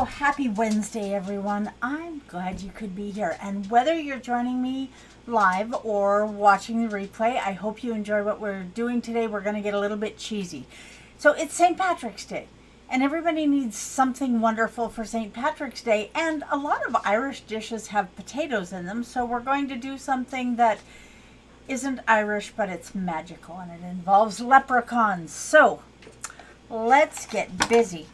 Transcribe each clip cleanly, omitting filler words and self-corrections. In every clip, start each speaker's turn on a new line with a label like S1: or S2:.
S1: happy Wednesday, everyone. I'm glad you could be here. And whether you're joining me live or watching the replay, I hope you enjoy what we're doing today. We're going to get a little bit cheesy. So it's St. Patrick's Day, and everybody needs something wonderful for St. Patrick's Day. And a lot of Irish dishes have potatoes in them, so we're going to do something that isn't Irish, but it's magical, and it involves leprechauns. So let's get busy.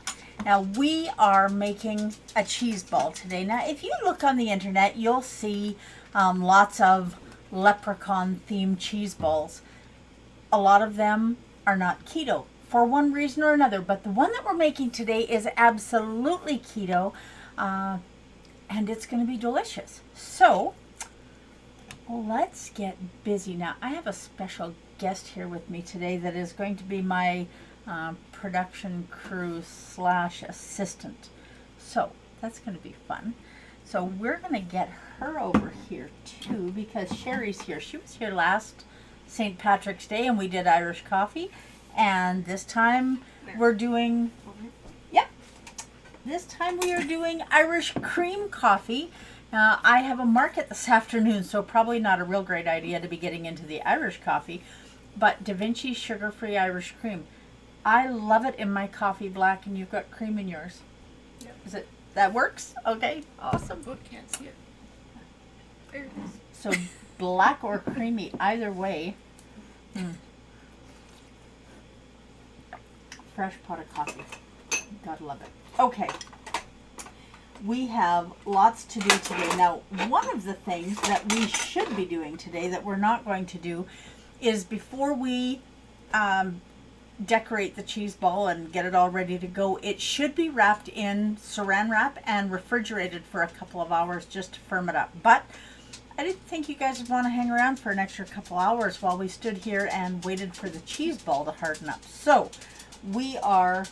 S1: Now, we are making a cheese ball today. Now, if you look on the internet, you'll see lots of leprechaun-themed cheese balls. A lot of them are not keto for one reason or another, but the one that we're making today is absolutely keto, and it's going to be delicious. So, let's get busy. Now, I have a special guest here with me today that is going to be my production crew / assistant. So that's going to be fun. So we're going to get her over here too, because Sherry's here. She was here last St. Patrick's Day and we did Irish coffee, and this time we're doing this time we are doing Irish cream coffee. I have a market this afternoon, so probably not a real great idea to be getting into the Irish coffee, but Da Vinci sugar-free Irish cream. I love it in my coffee black, and you've got cream in yours.
S2: Yep.
S1: Is it that works? Okay, awesome.
S2: Oh, can't see it. There it is.
S1: So black or creamy, either way. Fresh pot of coffee. Gotta love it. Okay. We have lots to do today. Now, one of the things that we should be doing today that we're not going to do is before we decorate the cheese ball and get it all ready to go, it should be wrapped in saran wrap and refrigerated for a couple of hours just to firm it up. But I didn't think you guys would want to hang around for an extra couple hours while we stood here and waited for the cheese ball to harden up. So we are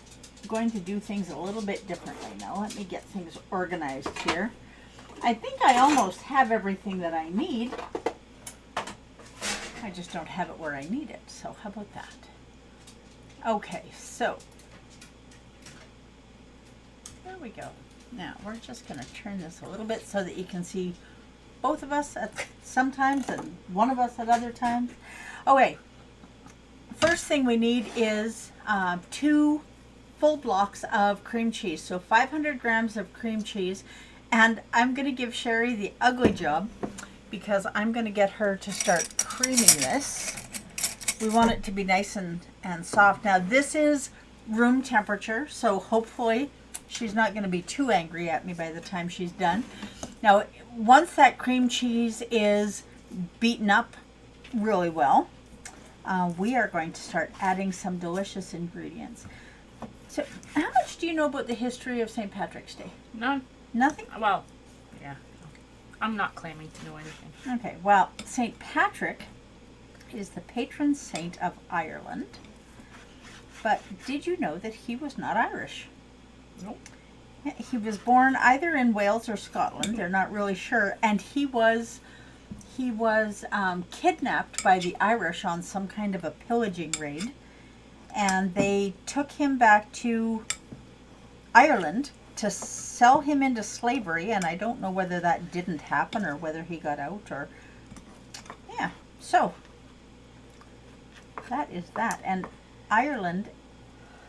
S1: going to do things a little bit differently. Now let me get things organized here. I think I almost have everything that I need. I just don't have it where I need it. So how about that? Okay, so there we go. Now we're just going to turn this a little bit so that you can see both of us at sometimes and one of us at other times. Okay, first thing we need is 2 full blocks of cream cheese. So 500 grams of cream cheese, and I'm going to give Sherry the ugly job because I'm going to get her to start creaming this. We want it to be nice and soft. Now this is room temperature, so hopefully she's not going to be too angry at me by the time she's done. Now once that cream cheese is beaten up really well, we are going to start adding some delicious ingredients. So how much do you know about the history of St. Patrick's Day?
S2: None.
S1: Nothing?
S2: Well, yeah. I'm not claiming to know anything.
S1: Okay, well, St. Patrick is the patron saint of Ireland. But did you know that he was not Irish?
S2: Nope.
S1: He was born either in Wales or Scotland. They're not really sure. And he was kidnapped by the Irish on some kind of a pillaging raid. And they took him back to Ireland to sell him into slavery. And I don't know whether that didn't happen or whether he got out or... Yeah, so that is that. And Ireland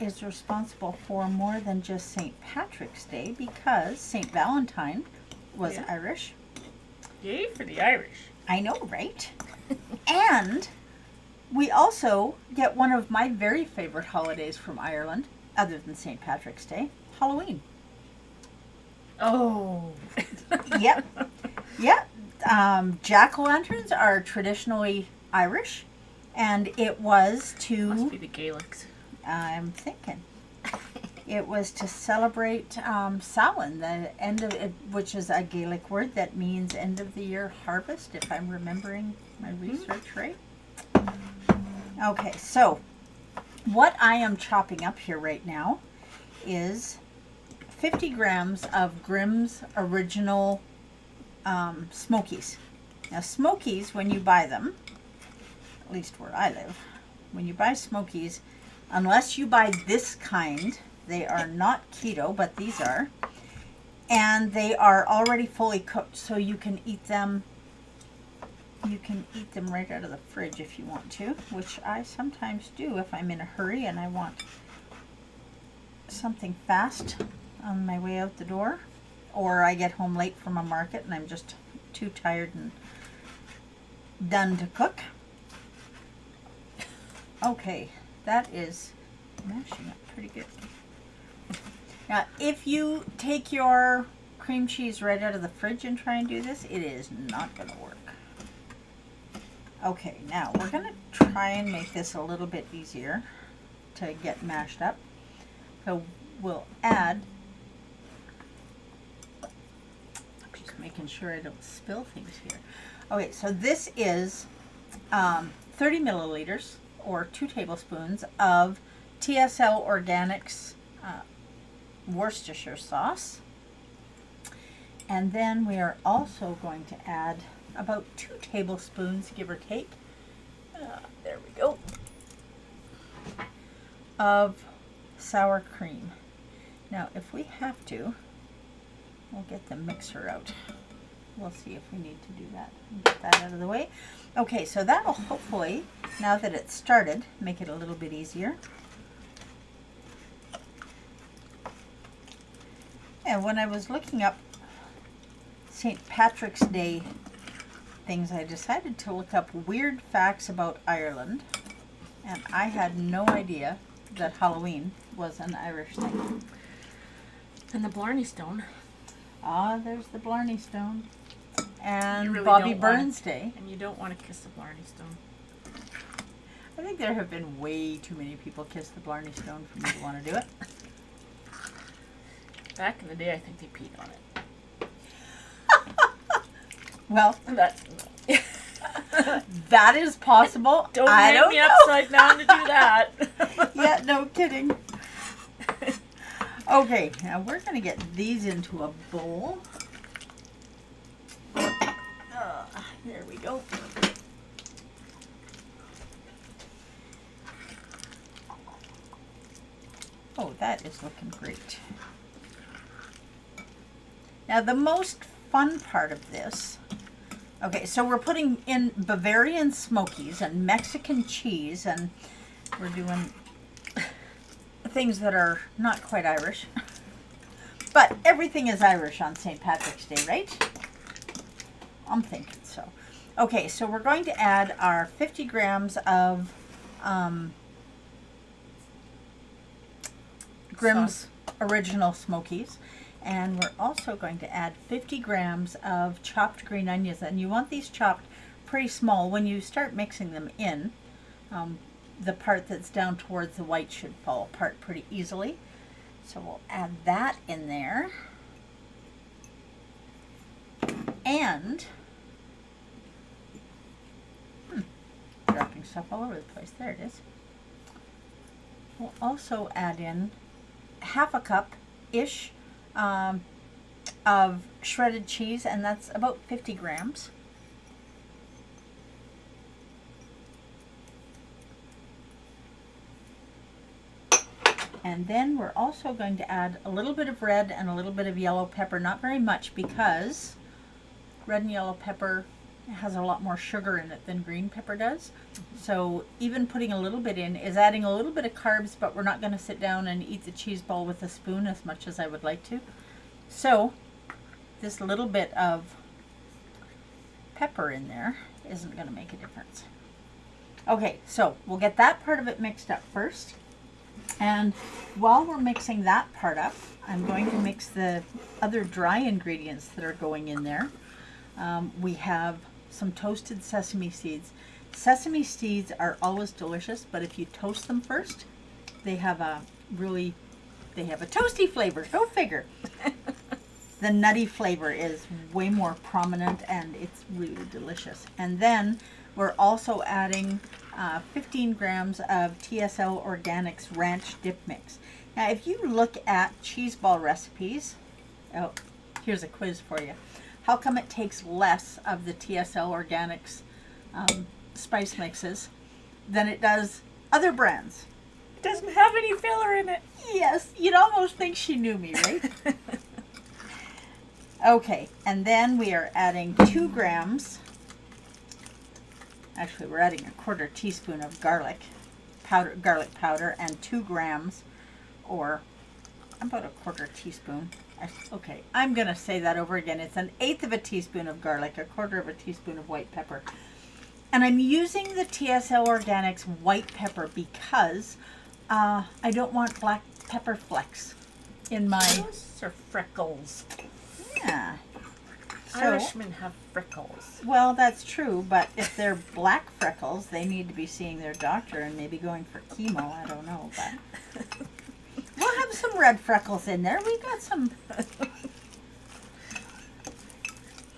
S1: is responsible for more than just St. Patrick's Day because St. Valentine was Irish.
S2: Yay for the Irish.
S1: I know, right? And we also get one of my very favorite holidays from Ireland, other than St. Patrick's Day, Halloween.
S2: Oh.
S1: Yep. Yep. Jack-o'-lanterns are traditionally Irish, and it was to...
S2: Must be the Gaelics.
S1: I'm thinking. It was to celebrate Samhain, the end of it, which is a Gaelic word that means end of the year harvest, if I'm remembering my research right. Okay, so what I am chopping up here right now is 50 grams of Grimm's Original Smokies. Now, Smokies, when you buy them, at least where I live, when you buy Smokies, unless you buy this kind, they are not keto, but these are, and they are already fully cooked, so you can eat them. You can eat them right out of the fridge if you want to, which I sometimes do if I'm in a hurry and I want something fast on my way out the door, or I get home late from a market and I'm just too tired and done to cook. Okay, that is mashing up pretty good. Now, if you take your cream cheese right out of the fridge and try and do this, it is not going to work. Okay, now we're going to try and make this a little bit easier to get mashed up. So we'll add, just making sure I don't spill things here. Okay, so this is 30 milliliters or 2 tablespoons of Tsl Organics Worcestershire sauce. And then we are also going to add about 2 tablespoons, give or take, there we go, of sour cream. Now, if we have to, we'll get the mixer out. We'll see if we need to do that. Get that out of the way. Okay, so that'll hopefully, now that it's started, make it a little bit easier. And when I was looking up St. Patrick's Day things, I decided to look up weird facts about Ireland, and I had no idea that Halloween was an Irish thing.
S2: And the Blarney Stone.
S1: Ah, there's the Blarney Stone. And
S2: really
S1: Bobby Burns Day.
S2: And you don't want to kiss the Blarney Stone.
S1: I think there have been way too many people kiss the Blarney Stone for me to want to do it.
S2: Back in the day, I think they peed on it.
S1: Well,
S2: That
S1: that is possible.
S2: don't
S1: I
S2: hang
S1: don't
S2: me
S1: know.
S2: upside down to do that.
S1: Yeah, no kidding. Okay, now we're going to get these into a bowl. There we go. Oh, that is looking great. Now, the most fun part of this, okay, so we're putting in Bavarian Smokies and Mexican cheese, and we're doing things that are not quite Irish. But everything is Irish on St. Patrick's Day, right? I'm thinking so. Okay, so we're going to add our 50 grams of Grimm's Original Smokies. And we're also going to add 50 grams of chopped green onions. And you want these chopped pretty small. When you start mixing them in, the part that's down towards the white should fall apart pretty easily. So we'll add that in there. And dropping stuff all over the place. There it is. We'll also add in half a cup-ish of shredded cheese, and that's about 50 grams. And then we're also going to add a little bit of red and a little bit of yellow pepper, not very much, because red and yellow pepper has a lot more sugar in it than green pepper does. So even putting a little bit in is adding a little bit of carbs, but we're not going to sit down and eat the cheese ball with a spoon as much as I would like to. So this little bit of pepper in there isn't going to make a difference. Okay, so we'll get that part of it mixed up first. And while we're mixing that part up, I'm going to mix the other dry ingredients that are going in there. We have some toasted sesame seeds. Sesame seeds are always delicious, but if you toast them first, they have a toasty flavor. Go figure. The nutty flavor is way more prominent, and it's really delicious. And then we're also adding 15 grams of Tsl Organics Ranch Dip mix. Now, if you look at cheese ball recipes, oh, here's a quiz for you. How come it takes less of the Tsl Organics spice mixes than it does other brands?
S2: It doesn't have any filler in it.
S1: Yes, you'd almost think she knew me, right? Okay, and then we are adding 2 grams. Actually, we're adding a 1/4 teaspoon of garlic powder, and 2 grams, or about a 1/4 teaspoon. Okay, I'm going to say that over again. It's 1/8 of a teaspoon of garlic, a 1/4 of a teaspoon of white pepper. And I'm using the Tsl Organics white pepper because I don't want black pepper flecks in my...
S2: Those are freckles.
S1: Yeah. So,
S2: Irishmen have freckles.
S1: well, that's true, but if they're black freckles, they need to be seeing their doctor and maybe going for chemo. I don't know, but we'll have some red freckles in there. We got some.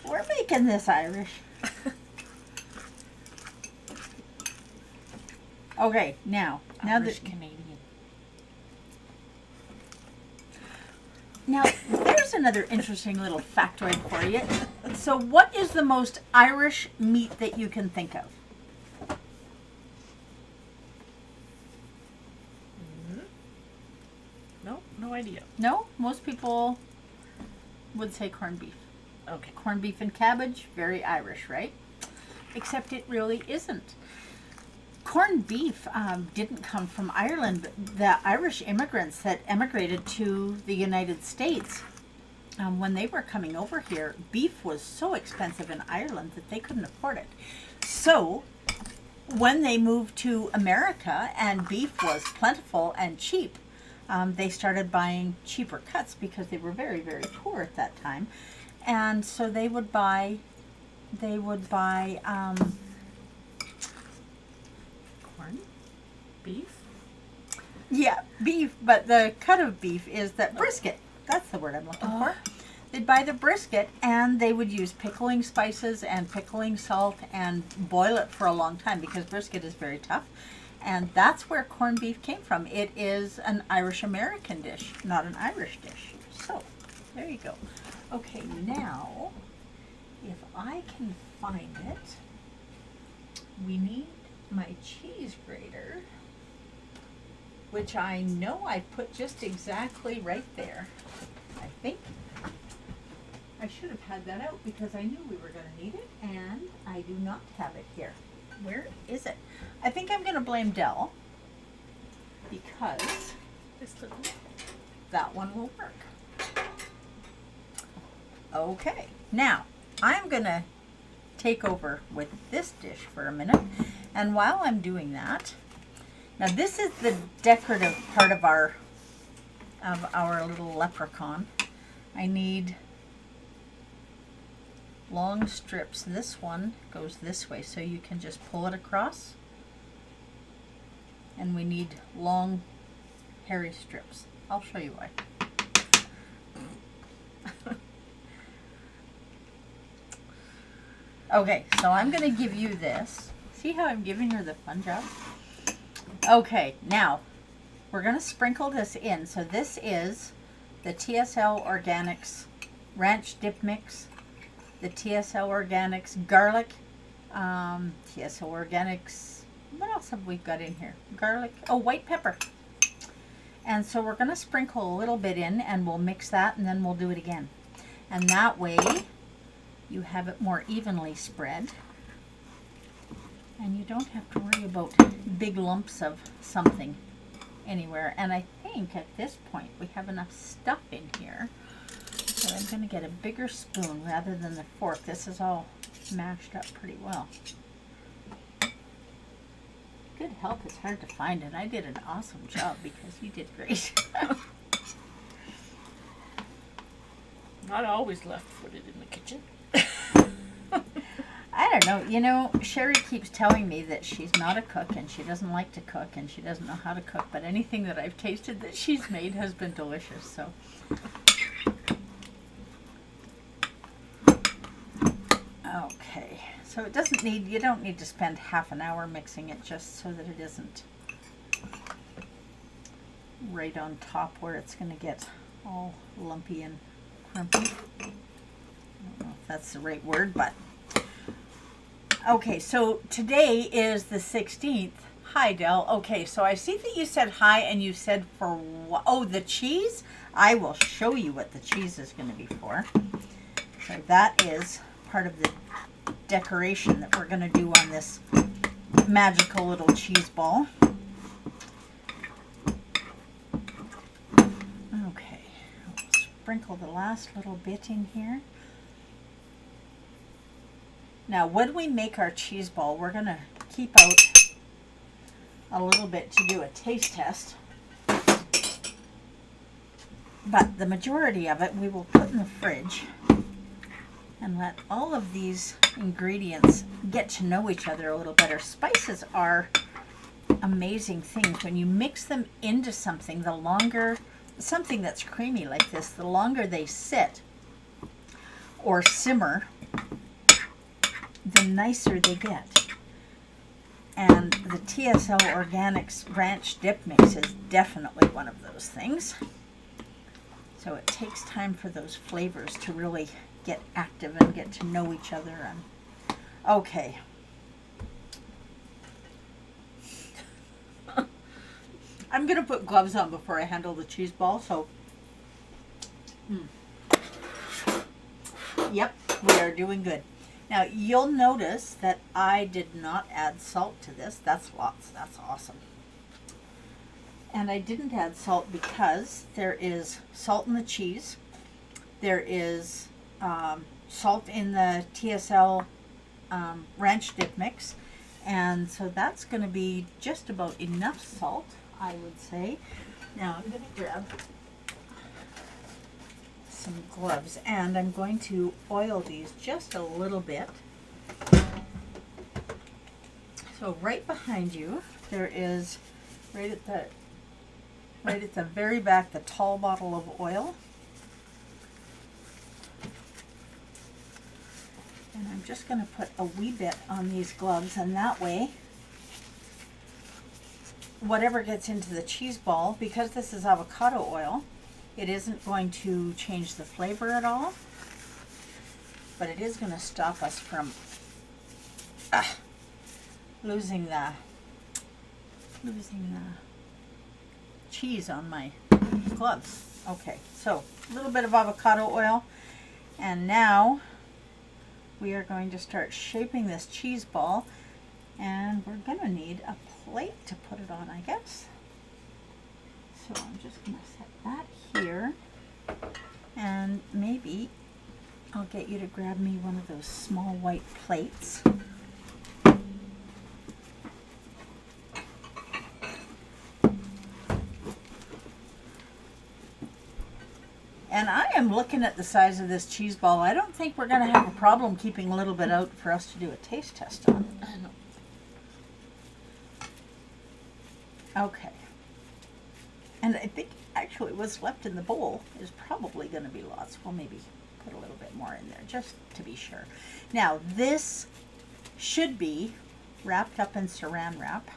S1: We're making this Irish. Okay, now
S2: Irish
S1: that
S2: Canadian.
S1: now there's another interesting little factoid for you. So, what is the most Irish meat that you can think of?
S2: No, no idea.
S1: No, most people would say corned beef.
S2: Okay.
S1: Corned beef and cabbage, very Irish, right? Except it really isn't. Corned beef didn't come from Ireland. The Irish immigrants that emigrated to the United States, when they were coming over here, beef was so expensive in Ireland that they couldn't afford it. So, when they moved to America and beef was plentiful and cheap, they started buying cheaper cuts because they were very, very poor at that time. And so they would buy
S2: Corn? Beef?
S1: yeah, beef, but the cut of beef is that brisket. That's the word I'm looking for. They'd buy the brisket and they would use pickling spices and pickling salt and boil it for a long time because brisket is very tough. And that's where corned beef came from. It is an Irish American dish, not an Irish dish. So, there you go. Okay, now, if I can find it, we need my cheese grater, which I know I put just exactly right there. I think I should have had that out because I knew we were going to need it, and I do not have it here. Where is it? I think I'm going to blame Dell because
S2: This little.
S1: that one will work. Okay, now I'm going to take over with this dish for a minute, and while I'm doing that, now this is the decorative part of our little leprechaun. I need long strips. This one goes this way, so you can just pull it across. And we need long, hairy strips. I'll show you why. Okay, so I'm going to give you this. See how I'm giving her the fun job? Okay, now we're going to sprinkle this in. So this is the Tsl Organics Ranch Dip Mix, the Tsl Organics Garlic, Tsl Organics, what else have we got in here? Garlic, oh, white pepper. And so we're going to sprinkle a little bit in and we'll mix that and then we'll do it again. And that way you have it more evenly spread. And you don't have to worry about big lumps of something anywhere. And I think at this point we have enough stuff in here that I'm going to get a bigger spoon rather than the fork. This is all mashed up pretty well. Good help is hard to find, and I did an awesome job because you did great.
S2: Not always left-footed in the kitchen.
S1: I don't know. You know, Sherry keeps telling me that she's not a cook and she doesn't like to cook and she doesn't know how to cook, but anything that I've tasted that she's made has been delicious. So, okay. So it doesn't need, you don't need to spend half an hour mixing it just so that it isn't right on top where it's going to get all lumpy and crumpy. I don't know if that's the right word, but okay, so today is the 16th. Hi, Del. Okay, so I see that you said hi and you said for what? Oh, the cheese? I will show you what the cheese is going to be for. So that is part of the decoration that we're going to do on this magical little cheese ball. Okay, I'll sprinkle the last little bit in here. Now, when we make our cheese ball, we're going to keep out a little bit to do a taste test. But the majority of it we will put in the fridge and let all of these ingredients get to know each other a little better. Spices are amazing things. When you mix them into something, the longer, something that's creamy like this, the longer they sit or simmer, the nicer they get. And the Tsl Organics Ranch Dip mix is definitely one of those things. So it takes time for those flavors to really get active and get to know each other. And okay. I'm going to put gloves on before I handle the cheese ball, so yep, we are doing good. Now you'll notice that I did not add salt to this. That's lots. That's awesome. And I didn't add salt because there is salt in the cheese. There is salt in the Tsl Ranch Dip mix. And so that's going to be just about enough salt, I would say. Now I'm going to grab some gloves and I'm going to oil these just a little bit. So right behind you, there is right at the very back, the tall bottle of oil. And I'm just going to put a wee bit on these gloves, and that way, whatever gets into the cheese ball, because this is avocado oil, it isn't going to change the flavor at all, but it is going to stop us from losing the cheese on my gloves. Okay, so a little bit of avocado oil, and now we are going to start shaping this cheese ball, and we're going to need a plate to put it on, I guess. So I'm just going to set that here, and maybe I'll get you to grab me one of those small white plates. And I am looking at the size of this cheese ball. I don't think we're going to have a problem keeping a little bit out for us to do a taste test on. Okay. And I think actually what's left in the bowl is probably going to be lots. We'll maybe put a little bit more in there just to be sure. Now this should be wrapped up in saran wrap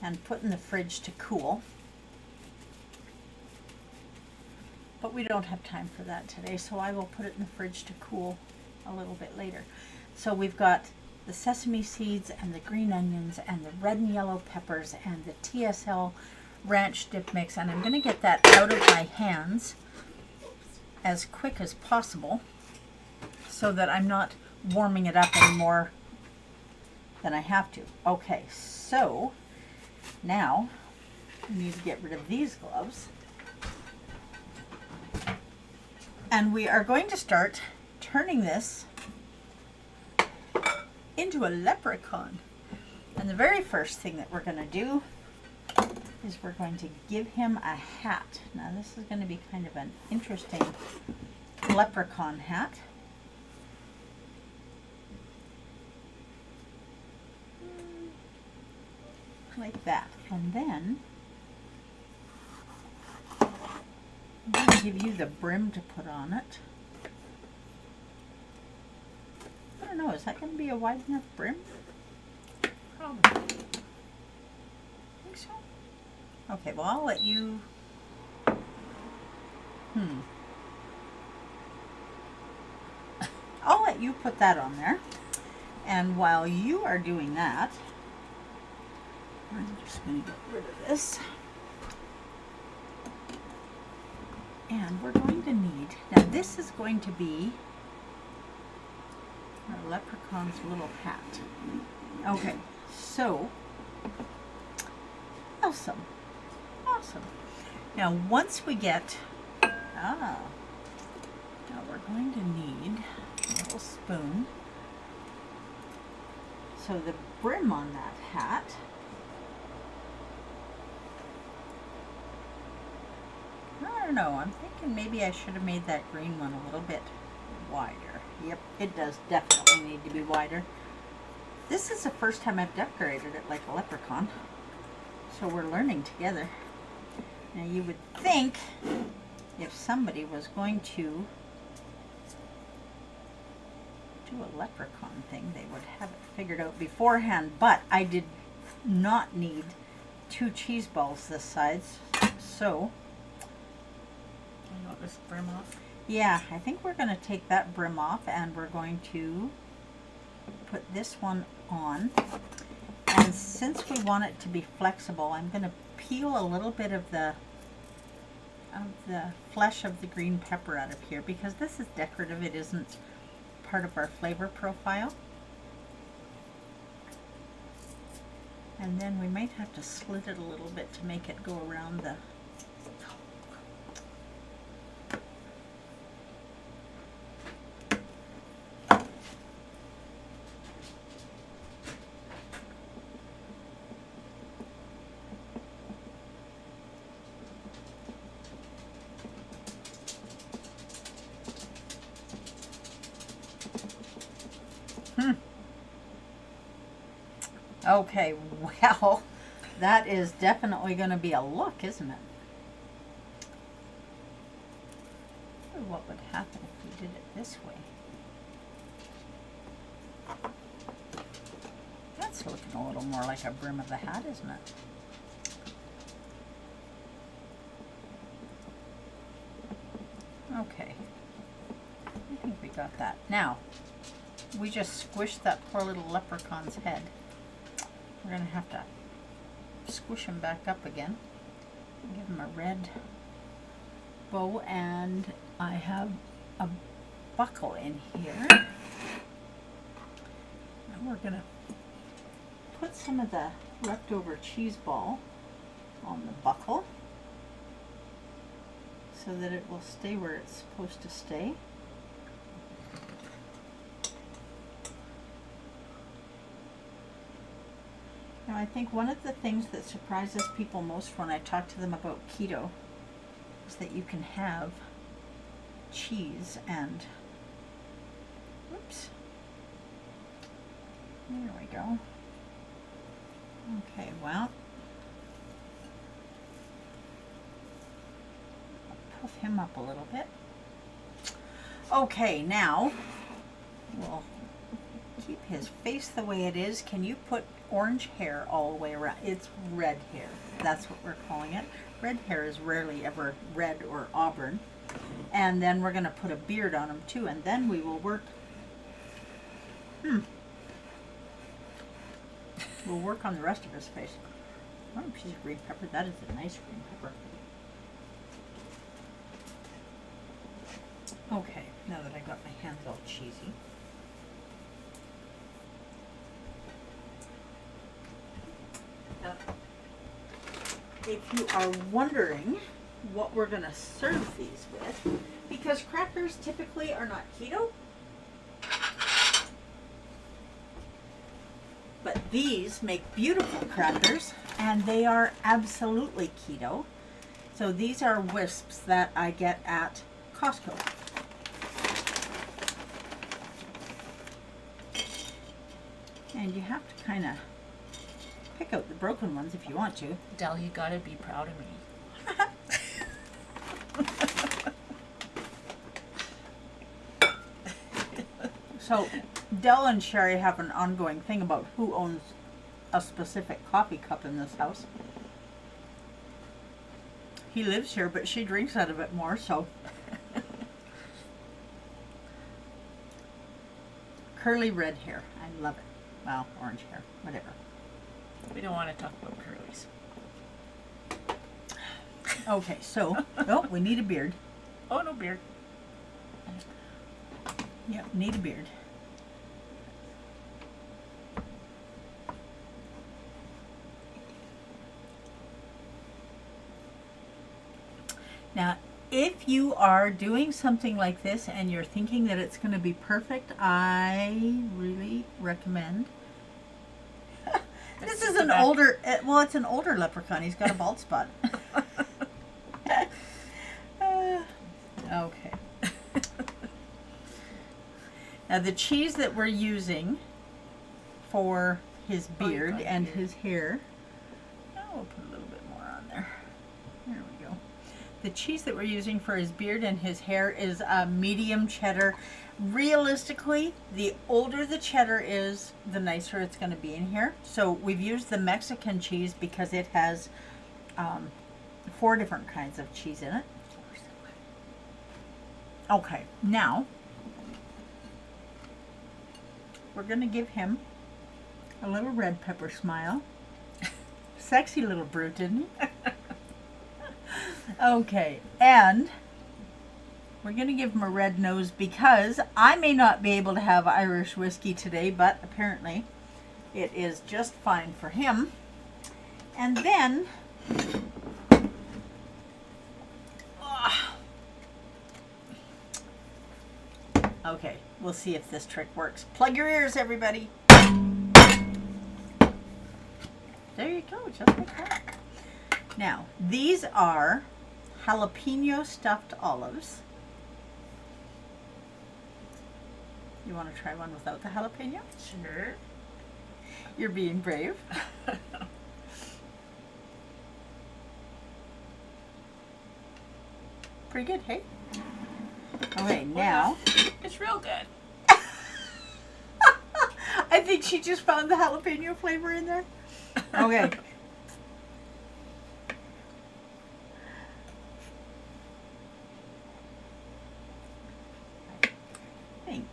S1: and put in the fridge to cool. But we don't have time for that today, so I will put it in the fridge to cool a little bit later. So we've got the sesame seeds and the green onions and the red and yellow peppers and the Tsl Ranch Dip mix, and I'm going to get that out of my hands as quick as possible so that I'm not warming it up any more than I have to. Okay, so now I need to get rid of these gloves. And we are going to start turning this into a leprechaun. And the very first thing that we're going to do is we're going to give him a hat. Now this is going to be kind of an interesting leprechaun hat. Like that. And then I'm going to give you the brim to put on it. I don't know, is that going to be a wide enough brim?
S2: Probably.
S1: Think so? Okay, well I'll let you... I'll let you put that on there. And while you are doing that, I'm just going to get rid of this. And we're going to need, now this is going to be leprechaun's little hat. Okay, so awesome. Awesome. Now once we get now we're going to need a little spoon. So the brim on that hat I don't know, I'm thinking maybe I should have made that green one a little bit wider. Yep, it does definitely need to be wider. This is the first time I've decorated it like a leprechaun, so we're learning together. Now you would think if somebody was going to do a leprechaun thing, they would have it figured out beforehand, but I did not need 2 cheese balls this size, so
S2: You want this brim off?
S1: yeah, I think we're going to take that brim off and we're going to put this one on. And since we want it to be flexible, I'm going to peel a little bit of the flesh of the green pepper out of here because this is decorative. It isn't part of our flavor profile. And then we might have to slit it a little bit to make it go around the Okay, well, that is definitely going to be a look, isn't it? I wonder what would happen if we did it this way. That's looking a little more like a brim of the hat, isn't it? Okay, I think we got that. Now, we just squished that poor little leprechaun's head. We're going to have to squish him back up again. Give him a red bow, and I have a buckle in here. And we're going to put some of the leftover cheese ball on the buckle so that it will stay where it's supposed to stay. Now, I think one of the things that surprises people most when I talk to them about keto is that you can have cheese and, oops, there we go. Okay, well, I'll puff him up a little bit. Okay, now we'll keep his face the way it is. Can you put orange hair all the way around? It's red hair. That's what we're calling it. Red hair is rarely ever red or auburn. And then we're going to put a beard on him too, and then we will work. We'll work on the rest of his face. Oh, a piece of green pepper. That is a nice green pepper. Okay, now that I got my hands all cheesy. If you are wondering what we're going to serve these with, because crackers typically are not keto, but these make beautiful crackers and they are absolutely keto. So these are wisps that I get at Costco. And you have to kind of pick out the broken ones if you want to.
S2: Del, you gotta be proud of me.
S1: So Del and Sherry have an ongoing thing about who owns a specific coffee cup in this house. He lives here, but she drinks out of it more, so. Curly red hair. I love it. Well, orange hair, whatever.
S2: We don't want to talk about curlies.
S1: Okay, so, oh, we need a beard.
S2: Oh, no beard.
S1: Yep, need a beard. Now, if you are doing something like this and you're thinking that it's going to be perfect, I really recommend. This is an older, well, it's an older leprechaun. He's got a bald spot. Okay. Now, the cheese that we're using for his beard and his hair, we'll put a little bit more on there. There we go. The cheese that we're using for his beard and his hair is a medium cheddar. Realistically, the older the cheddar is, the nicer it's going to be in here. So we've used the Mexican cheese because it has 4 different kinds of cheese in it. Okay, now we're going to give him a little red pepper smile. Sexy little brute, didn't he? Okay, and we're going to give him a red nose because I may not be able to have Irish whiskey today, but apparently it is just fine for him. And then okay, we'll see if this trick works. Plug your ears, everybody. There you go, just like that. Now, these are jalapeno stuffed olives. You want to try one without the jalapeno?
S2: Sure.
S1: You're being brave. Pretty good, hey? Okay, now.
S2: It's real good.
S1: I think she just found the jalapeno flavor in there. Okay. I think.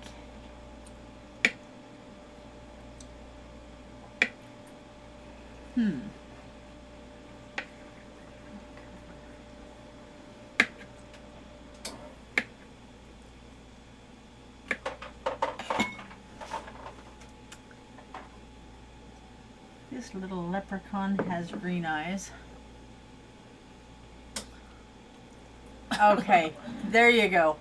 S1: This little leprechaun has green eyes. Okay, there you go.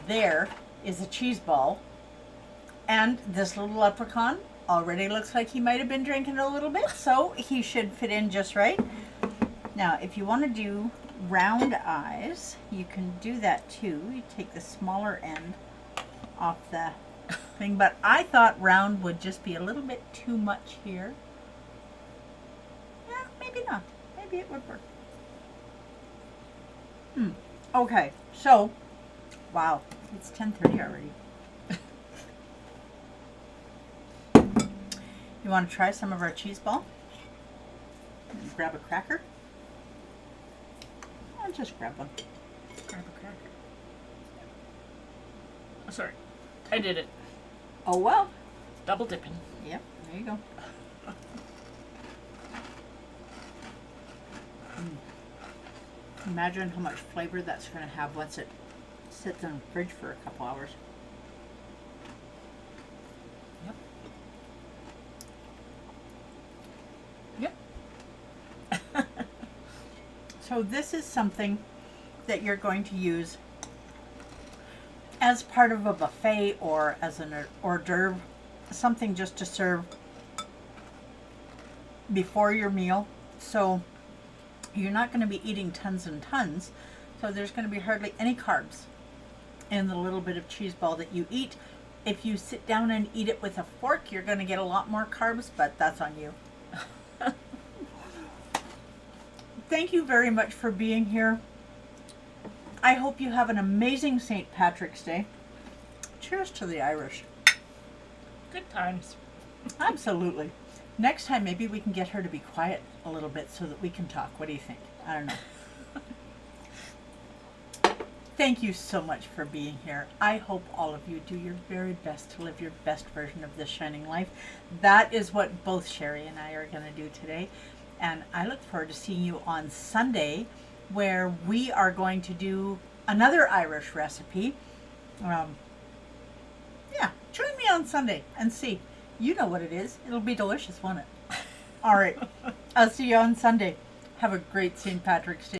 S1: There is a cheese ball. And this little leprechaun already looks like he might have been drinking a little bit, so he should fit in just right. Now, if you want to do round eyes, you can do that too. You take the smaller end off the thing, but I thought round would just be a little bit too much here. Yeah, maybe not. Maybe it would work. Okay, so, wow, it's 10:30 already. You want to try some of our cheese ball? Grab a cracker. I'll just grab one.
S2: Grab a cracker. Oh, sorry. I did it.
S1: Oh, well.
S2: Double dipping.
S1: Yep, there you go. Imagine how much flavor that's going to have once it sits in the fridge for a couple hours.
S2: Yep.
S1: So this is something that you're going to use as part of a buffet or as an hors d'oeuvre, something just to serve before your meal. So you're not going to be eating tons and tons, so there's going to be hardly any carbs in the little bit of cheese ball that you eat. If you sit down and eat it with a fork, you're going to get a lot more carbs, but that's on you. Thank you very much for being here. I hope you have an amazing St. Patrick's Day. Cheers to the Irish.
S2: Good times.
S1: Absolutely. Next time, maybe we can get her to be quiet a little bit so that we can talk. What do you think? I don't know. Thank you so much for being here. I hope all of you do your very best to live your best version of this shining life. That is what both Sherry and I are going to do today. And I look forward to seeing you on Sunday, where we are going to do another Irish recipe. Yeah, join me on Sunday and see. You know what it is. It'll be delicious, won't it? All right. I'll see you on Sunday. Have a great St. Patrick's Day.